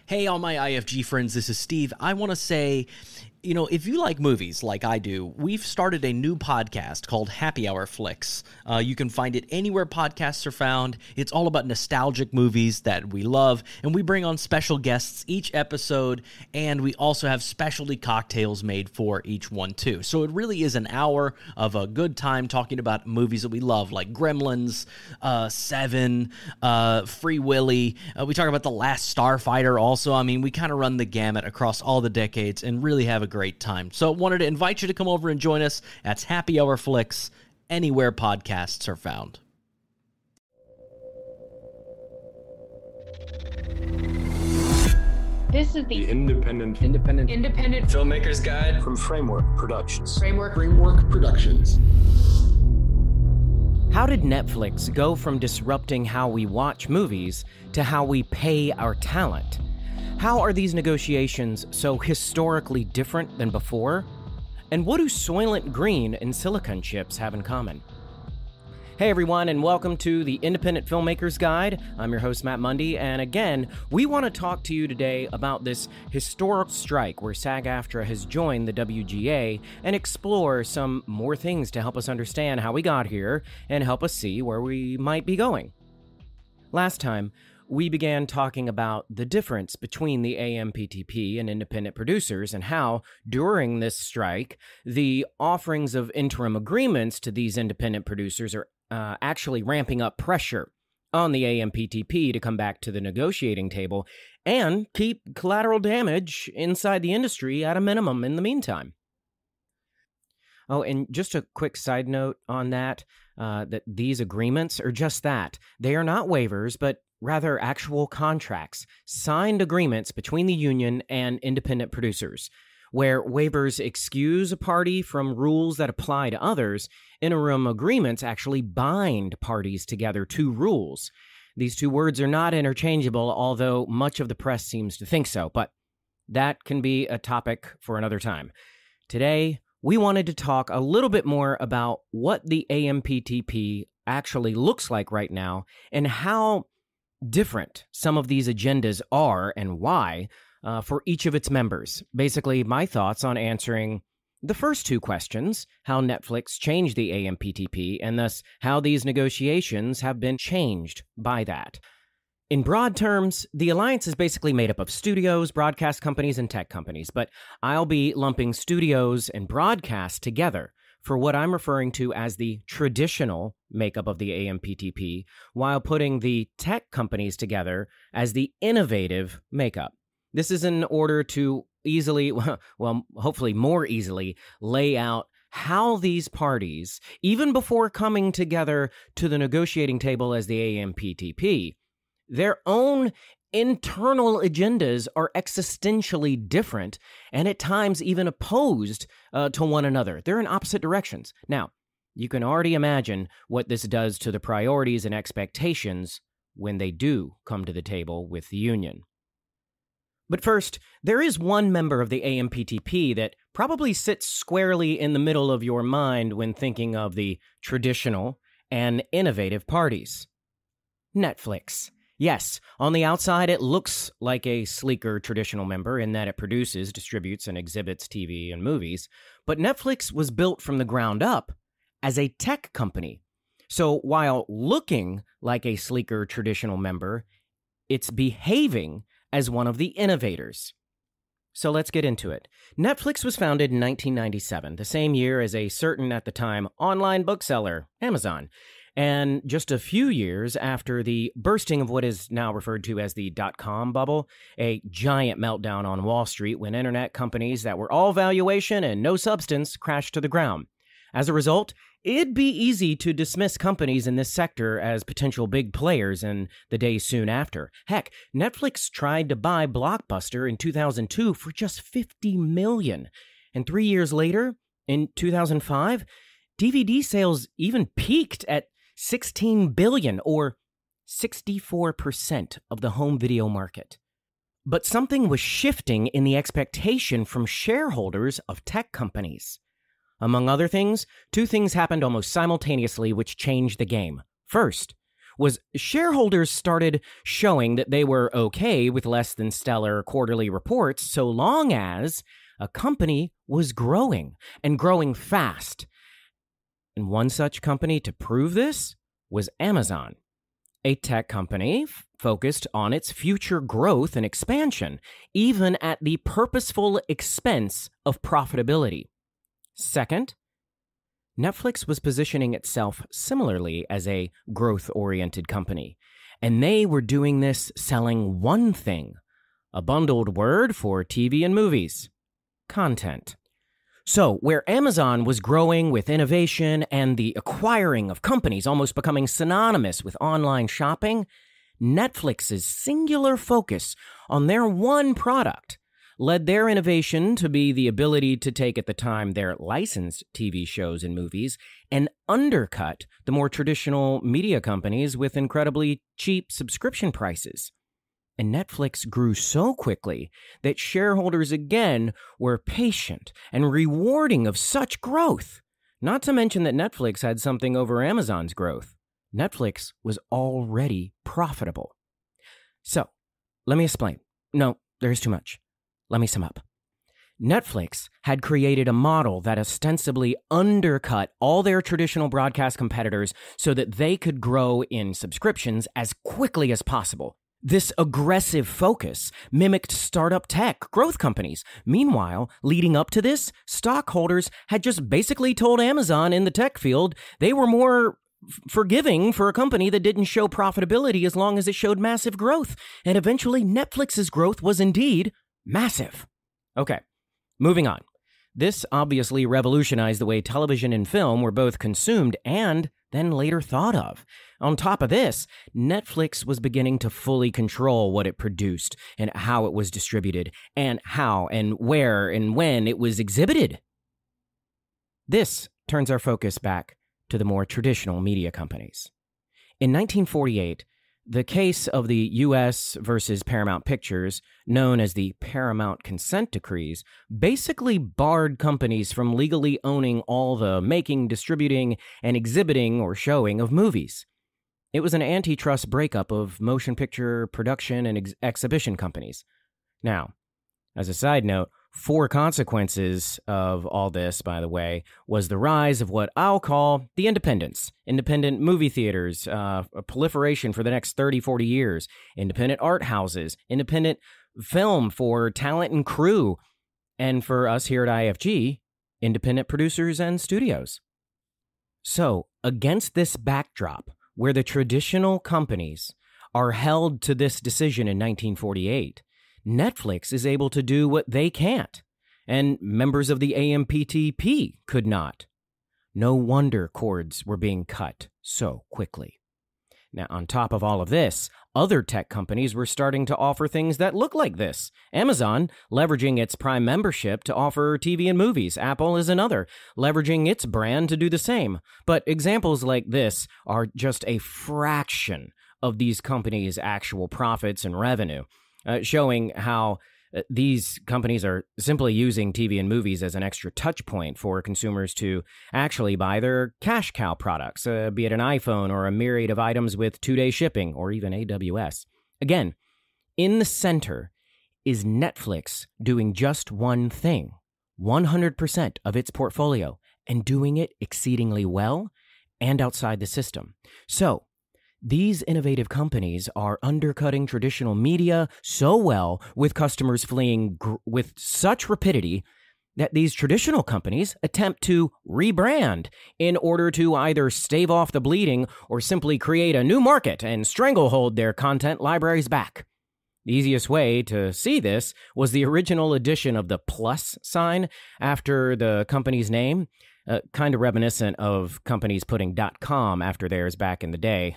Hey, all my IFG friends, this is Steve. I want to say, if you like movies like I do, we've started a new podcast called Happy Hour Flicks. You can find it anywhere podcasts are found. It's all about nostalgic movies that we love, and we bring on special guests each episode, and we also have specialty cocktails made for each one, too. So it really is an hour of a good time talking about movies that we love, like Gremlins, Seven, Free Willy. We talk about The Last Starfighter also. I mean, we kind of run the gamut across all the decades and really have a great time. So wanted to invite you to come over and join us at Happy Hour Flicks, anywhere podcasts are found. This is the Independent Filmmaker's Guide from Framework Productions. Framework Productions. How did Netflix go from disrupting how we watch movies to how we pay our talent? How are these negotiations so historically different than before? And what do Soylent Green and silicon chips have in common? Hey everyone, and welcome to the Independent Filmmaker's Guide. I'm your host, Matt Mundy, and again, we want to talk to you today about this historic strike where SAG-AFTRA has joined the WGA and explore some more things to help us understand how we got here and help us see where we might be going. Last time, we began talking about the difference between the AMPTP and independent producers and how, during this strike, the offerings of interim agreements to these independent producers are actually ramping up pressure on the AMPTP to come back to the negotiating table and keep collateral damage inside the industry at a minimum in the meantime. Oh, and just a quick side note on that these agreements are just that. They are not waivers, but rather actual contracts, signed agreements between the union and independent producers. Where waivers excuse a party from rules that apply to others, interim agreements actually bind parties together to rules. These two words are not interchangeable, although much of the press seems to think so, but that can be a topic for another time. Today, we wanted to talk a little bit more about what the AMPTP actually looks like right now and how different some of these agendas are and why for each of its members. Basically, my thoughts on answering the first two questions, how Netflix changed the AMPTP, and thus how these negotiations have been changed by that. In broad terms, the alliance is basically made up of studios, broadcast companies, and tech companies, but I'll be lumping studios and broadcast together for what I'm referring to as the traditional makeup of the AMPTP, while putting the tech companies together as the innovative makeup. This is in order to easily, well, hopefully more easily, lay out how these parties, even before coming together to the negotiating table as the AMPTP, their own internal agendas are existentially different and at times even opposed to one another. They're in opposite directions. Now, you can already imagine what this does to the priorities and expectations when they do come to the table with the union. But first, there is one member of the AMPTP that probably sits squarely in the middle of your mind when thinking of the traditional and innovative parties. Netflix. Yes, on the outside it looks like a sleeker traditional member in that it produces, distributes, and exhibits TV and movies, but Netflix was built from the ground up as a tech company. So while looking like a sleeker traditional member, it's behaving as one of the innovators. So let's get into it. Netflix was founded in 1997, the same year as a certain, at the time, online bookseller, Amazon. And just a few years after the bursting of what is now referred to as the dot-com bubble, a giant meltdown on Wall Street when internet companies that were all valuation and no substance crashed to the ground. As a result, it'd be easy to dismiss companies in this sector as potential big players in the days soon after. Heck, Netflix tried to buy Blockbuster in 2002 for just $50 million. And 3 years later, in 2005, DVD sales even peaked at $16 billion, or 64% of the home video market. But something was shifting in the expectation from shareholders of tech companies. Among other things, two things happened almost simultaneously which changed the game. First, was shareholders started showing that they were okay with less than stellar quarterly reports so long as a company was growing and growing fast. And one such company to prove this was Amazon, a tech company focused on its future growth and expansion, even at the purposeful expense of profitability. Second, Netflix was positioning itself similarly as a growth-oriented company, and they were doing this selling one thing, a bundled word for TV and movies: content. So, where Amazon was growing with innovation and the acquiring of companies almost becoming synonymous with online shopping, Netflix's singular focus on their one product led their innovation to be the ability to take at the time their licensed TV shows and movies and undercut the more traditional media companies with incredibly cheap subscription prices. And Netflix grew so quickly that shareholders again were patient and rewarding of such growth. Not to mention that Netflix had something over Amazon's growth. Netflix was already profitable. So, let me explain. No, there's too much. Let me sum up. Netflix had created a model that ostensibly undercut all their traditional broadcast competitors so that they could grow in subscriptions as quickly as possible. This aggressive focus mimicked startup tech growth companies. Meanwhile, leading up to this, stockholders had just basically told Amazon in the tech field they were more forgiving for a company that didn't show profitability as long as it showed massive growth. And eventually, Netflix's growth was indeed massive. Okay, moving on. This obviously revolutionized the way television and film were both consumed and then later thought of. On top of this, Netflix was beginning to fully control what it produced and how it was distributed and how and where and when it was exhibited. This turns our focus back to the more traditional media companies. In 1948, the case of the U.S. versus Paramount Pictures, known as the Paramount Consent Decrees, basically barred companies from legally owning all the making, distributing, and exhibiting or showing of movies. It was an antitrust breakup of motion picture production and exhibition companies. Now, as a side note, 4 consequences of all this, by the way, was the rise of what I'll call the independents. Independent movie theaters, a proliferation for the next 30, 40 years. Independent art houses, independent film for talent and crew. And for us here at IFG, independent producers and studios. So, against this backdrop, where the traditional companies are held to this decision in 1948, Netflix is able to do what they can't, and members of the AMPTP could not. No wonder cords were being cut so quickly. Now, on top of all of this, other tech companies were starting to offer things that look like this. Amazon, leveraging its Prime membership to offer TV and movies. Apple is another, leveraging its brand to do the same. But examples like this are just a fraction of these companies' actual profits and revenue. Showing how these companies are simply using TV and movies as an extra touch point for consumers to actually buy their cash cow products, be it an iPhone or a myriad of items with 2-day shipping or even AWS. Again, in the center is Netflix doing just one thing, 100% of its portfolio, and doing it exceedingly well and outside the system. So, these innovative companies are undercutting traditional media so well, with customers fleeing with such rapidity, that these traditional companies attempt to rebrand in order to either stave off the bleeding or simply create a new market and stranglehold their content libraries back. The easiest way to see this was the original addition of the plus sign after the company's name, kind of reminiscent of companies putting .com after theirs back in the day.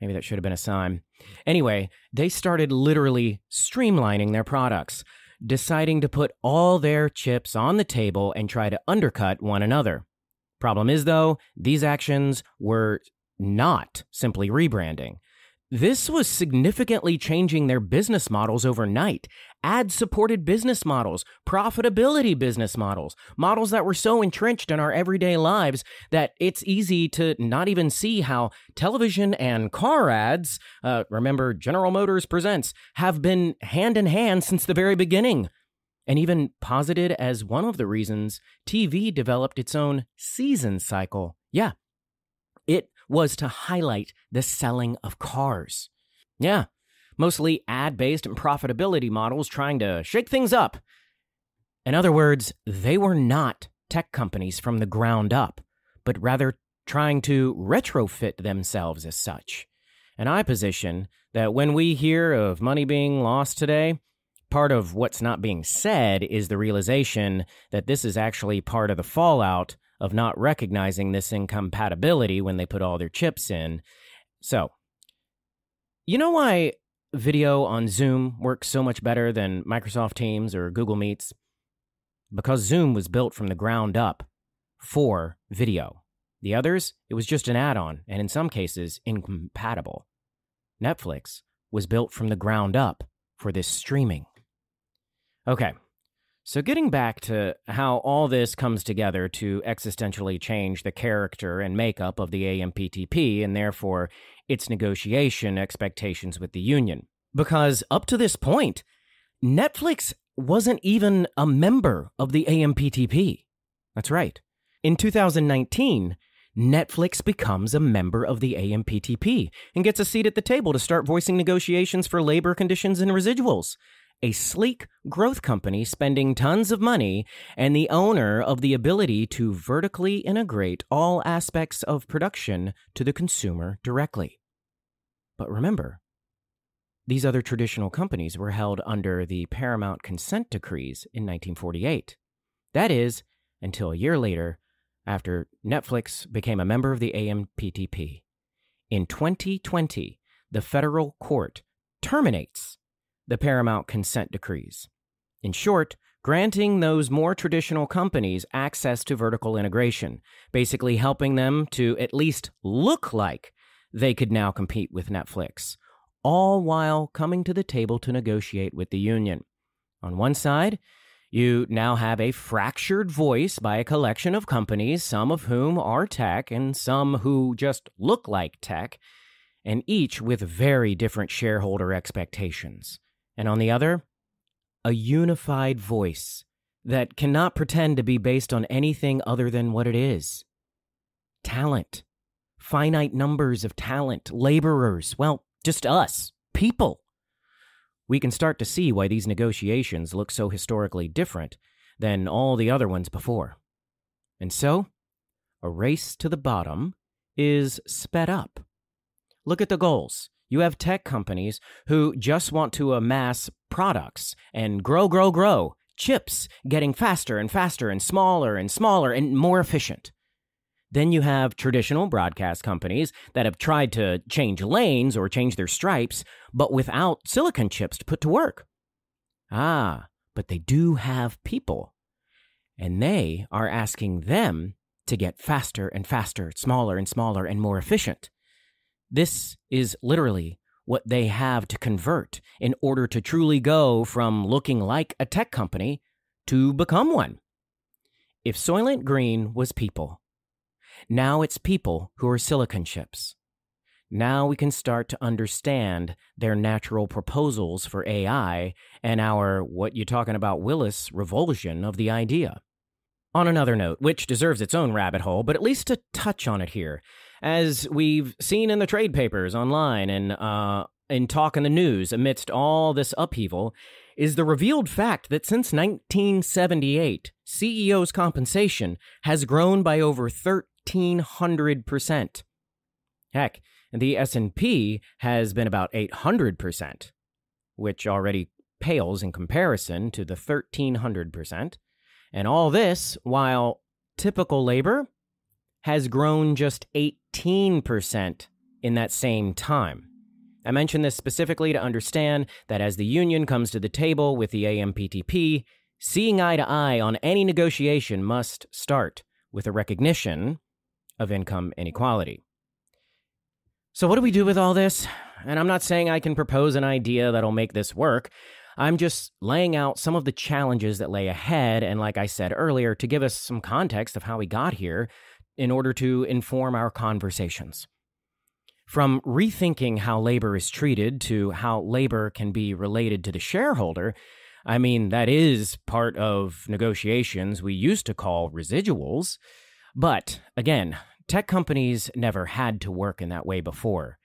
Maybe that should have been a sign. Anyway, they started literally streamlining their products, deciding to put all their chips on the table and try to undercut one another. Problem is, though, these actions were not simply rebranding. This was significantly changing their business models overnight. Ad-supported business models, profitability business models, models that were so entrenched in our everyday lives that it's easy to not even see how television and car ads, remember General Motors Presents, have been hand in hand since the very beginning. And even posited as one of the reasons TV developed its own season cycle. Yeah, it was to highlight the selling of cars. Yeah, mostly ad-based and profitability models trying to shake things up. In other words, they were not tech companies from the ground up, but rather trying to retrofit themselves as such. And I position that when we hear of money being lost today, part of what's not being said is the realization that this is actually part of the fallout of not recognizing this incompatibility when they put all their chips in. So, you know why video on Zoom works so much better than Microsoft Teams or Google Meets? Because Zoom was built from the ground up for video. The others, it was just an add-on, and in some cases, incompatible. Netflix was built from the ground up for this streaming. Okay, so getting back to how all this comes together to existentially change the character and makeup of the AMPTP and therefore its negotiation expectations with the union. Because up to this point, Netflix wasn't even a member of the AMPTP. That's right. In 2019, Netflix becomes a member of the AMPTP and gets a seat at the table to start voicing negotiations for labor conditions and residuals. A sleek growth company spending tons of money and the owner of the ability to vertically integrate all aspects of production to the consumer directly. But remember, these other traditional companies were held under the Paramount Consent Decrees in 1948. That is, until a year later, after Netflix became a member of the AMPTP. In 2020, the federal court terminates the Paramount Consent Decrees. In short, granting those more traditional companies access to vertical integration, basically helping them to at least look like they could now compete with Netflix, all while coming to the table to negotiate with the union. On one side, you now have a fractured voice by a collection of companies, some of whom are tech and some who just look like tech, and each with very different shareholder expectations. And on the other, a unified voice that cannot pretend to be based on anything other than what it is. Talent. Finite numbers of talent. Laborers. Well, just us. People. We can start to see why these negotiations look so historically different than all the other ones before. And so, a race to the bottom is sped up. Look at the goals. You have tech companies who just want to amass products and grow, chips getting faster and faster and smaller and more efficient. Then you have traditional broadcast companies that have tried to change lanes or change their stripes, but without silicon chips to put to work. But they do have people, and they are asking them to get faster and faster, smaller and more efficient. This is literally what they have to convert in order to truly go from looking like a tech company to become one. If Soylent Green was people, now it's people who are silicon chips. Now we can start to understand their natural proposals for AI and our, what you talking about, Willis, revulsion of the idea. On another note, which deserves its own rabbit hole, but at least to touch on it here, as we've seen in the trade papers online and in talk in the news amidst all this upheaval, is the revealed fact that since 1978, CEOs' compensation has grown by over 1,300%. Heck, the S&P has been about 800%, which already pales in comparison to the 1,300%. And all this while typical labor has grown just 18% in that same time. I mention this specifically to understand that as the union comes to the table with the AMPTP, seeing eye to eye on any negotiation must start with a recognition of income inequality. So what do we do with all this? And I'm not saying I can propose an idea that'll make this work. I'm just laying out some of the challenges that lay ahead, and like I said earlier, to give us some context of how we got here in order to inform our conversations. From rethinking how labor is treated to how labor can be related to the shareholder, I mean, that is part of negotiations we used to call residuals. But again, tech companies never had to work in that way before.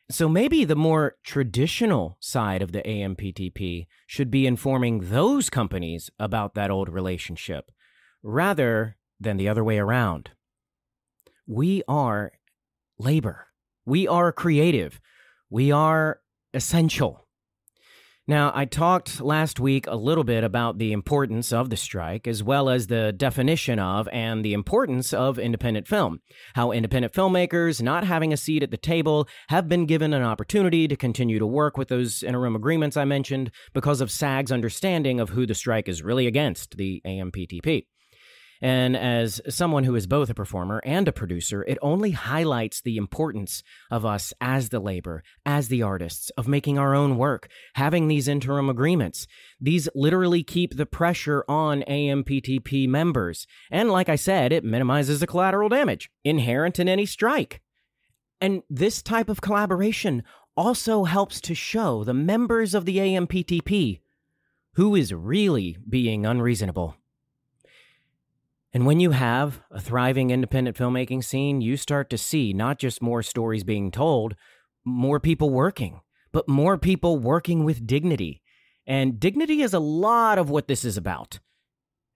So maybe the more traditional side of the AMPTP should be informing those companies about that old relationship, rather than the other way around. We are labor. We are creative. We are essential. Now, I talked last week a little bit about the importance of the strike, as well as the definition of and the importance of independent film. How independent filmmakers not having a seat at the table have been given an opportunity to continue to work with those interim agreements I mentioned because of SAG's understanding of who the strike is really against, the AMPTP. And as someone who is both a performer and a producer, it only highlights the importance of us as the labor, as the artists, of making our own work, having these interim agreements. These literally keep the pressure on AMPTP members. And like I said, it minimizes the collateral damage inherent in any strike. And this type of collaboration also helps to show the members of the AMPTP who is really being unreasonable. And when you have a thriving independent filmmaking scene, you start to see not just more stories being told, more people working, but more people working with dignity. And dignity is a lot of what this is about.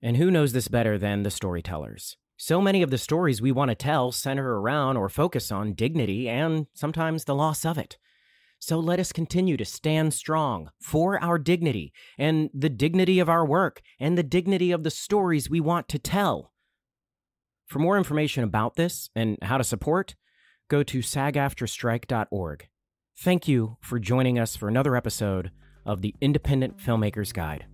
And who knows this better than the storytellers? So many of the stories we want to tell center around or focus on dignity and sometimes the loss of it. So let us continue to stand strong for our dignity and the dignity of our work and the dignity of the stories we want to tell. For more information about this and how to support, go to SAG-AFTRAstrike.org. Thank you for joining us for another episode of the Independent Filmmaker's Guide.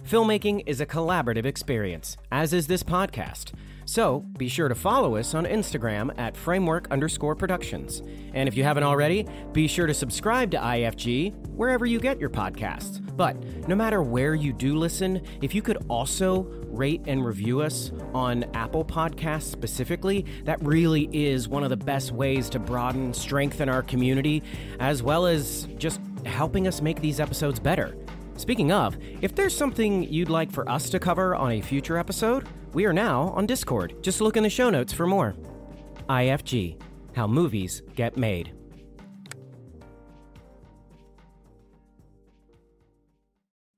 Filmmaking is a collaborative experience, as is this podcast. So be sure to follow us on Instagram at framework_productions. And if you haven't already, be sure to subscribe to IFG wherever you get your podcasts. But no matter where you do listen, if you could also rate and review us on Apple Podcasts specifically, that really is one of the best ways to broaden, strengthen our community, as well as just helping us make these episodes better. Speaking of, if there's something you'd like for us to cover on a future episode, we are now on Discord. Just look in the show notes for more. IFG, How Movies Get Made.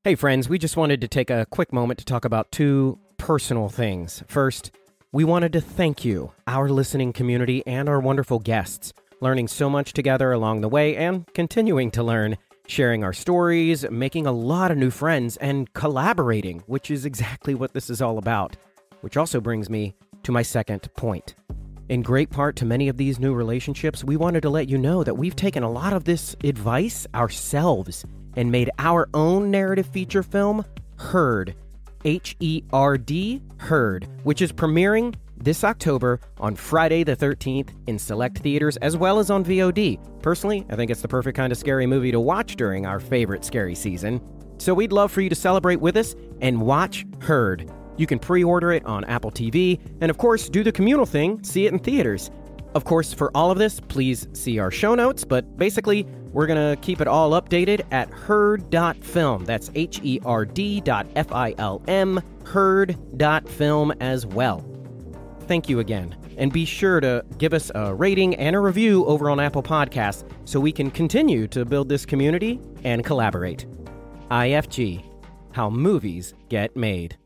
Hey friends, we just wanted to take a quick moment to talk about two personal things. First, we wanted to thank you, our listening community, and our wonderful guests, learning so much together along the way and continuing to learn. Sharing our stories, making a lot of new friends, and collaborating, which is exactly what this is all about. Which also brings me to my second point. In great part to many of these new relationships, we wanted to let you know that we've taken a lot of this advice ourselves and made our own narrative feature film, Herd, H-E-R-D, Herd, which is premiering this October on Friday the 13th in select theaters as well as on VOD. Personally, I think it's the perfect kind of scary movie to watch during our favorite scary season. So we'd love for you to celebrate with us and watch Herd. You can pre-order it on Apple TV and of course do the communal thing, see it in theaters. Of course, for all of this, please see our show notes, but basically, we're going to keep it all updated at herd.film. That's herd.film, herd.film as well. Thank you again, and be sure to give us a rating and a review over on Apple Podcasts so we can continue to build this community and collaborate. IFG, How Movies Get Made.